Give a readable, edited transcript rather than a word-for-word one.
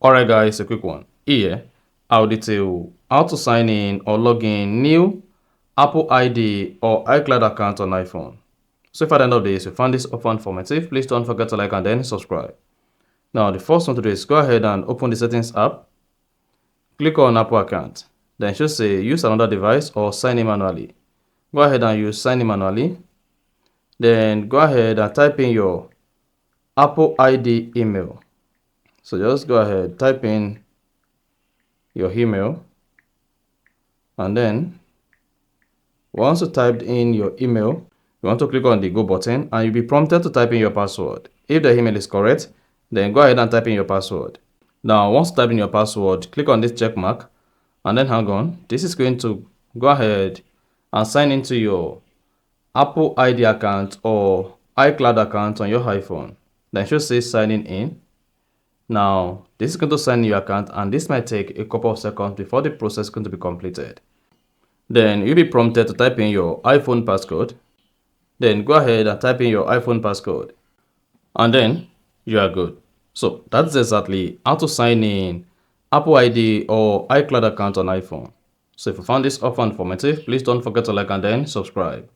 Alright guys, a quick one. Here, I'll detail how to sign in or log in new Apple ID or iCloud account on iPhone. So if at the end of this you found this offer informative, please don't forget to like and then subscribe. Now the first one to do is go ahead and open the settings app. Click on Apple account. Then it should say use another device or sign in manually. Go ahead and use sign in manually. Then go ahead and type in your Apple ID email. So just go ahead, type in your email, and then once you typed in your email, you want to click on the go button and you'll be prompted to type in your password. If the email is correct, then go ahead and type in your password. Now once you type in your password, click on this check mark and then hang on. This is going to go ahead and sign into your Apple ID account or iCloud account on your iPhone. Then it should say signing in. Now, this is going to sign in your account and this might take a couple of seconds before the process is going to be completed. Then you'll be prompted to type in your iPhone passcode. Then go ahead and type in your iPhone passcode. And then you are good. So that's exactly how to sign in Apple ID or iCloud account on iPhone. So if you found this offer informative, please don't forget to like and then subscribe.